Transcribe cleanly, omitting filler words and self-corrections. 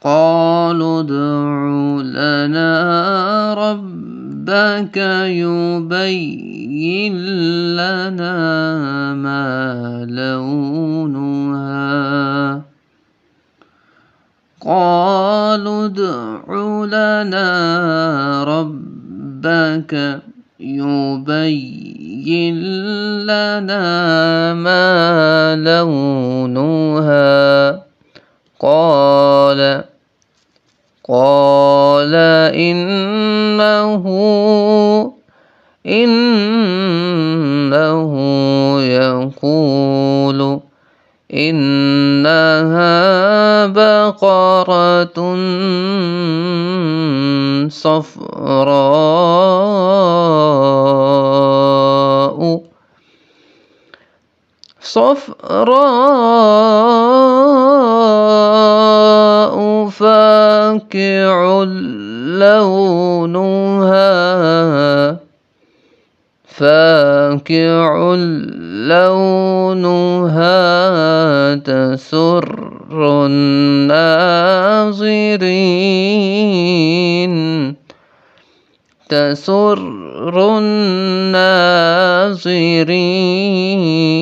قالوا ادع لنا ربك يبين لنا ما لونها قالوا ادع لنا ربك يبين لنا ما لونها قال إنه يقول إنها بقرة صفراء فاقع لونها تسر الناظرين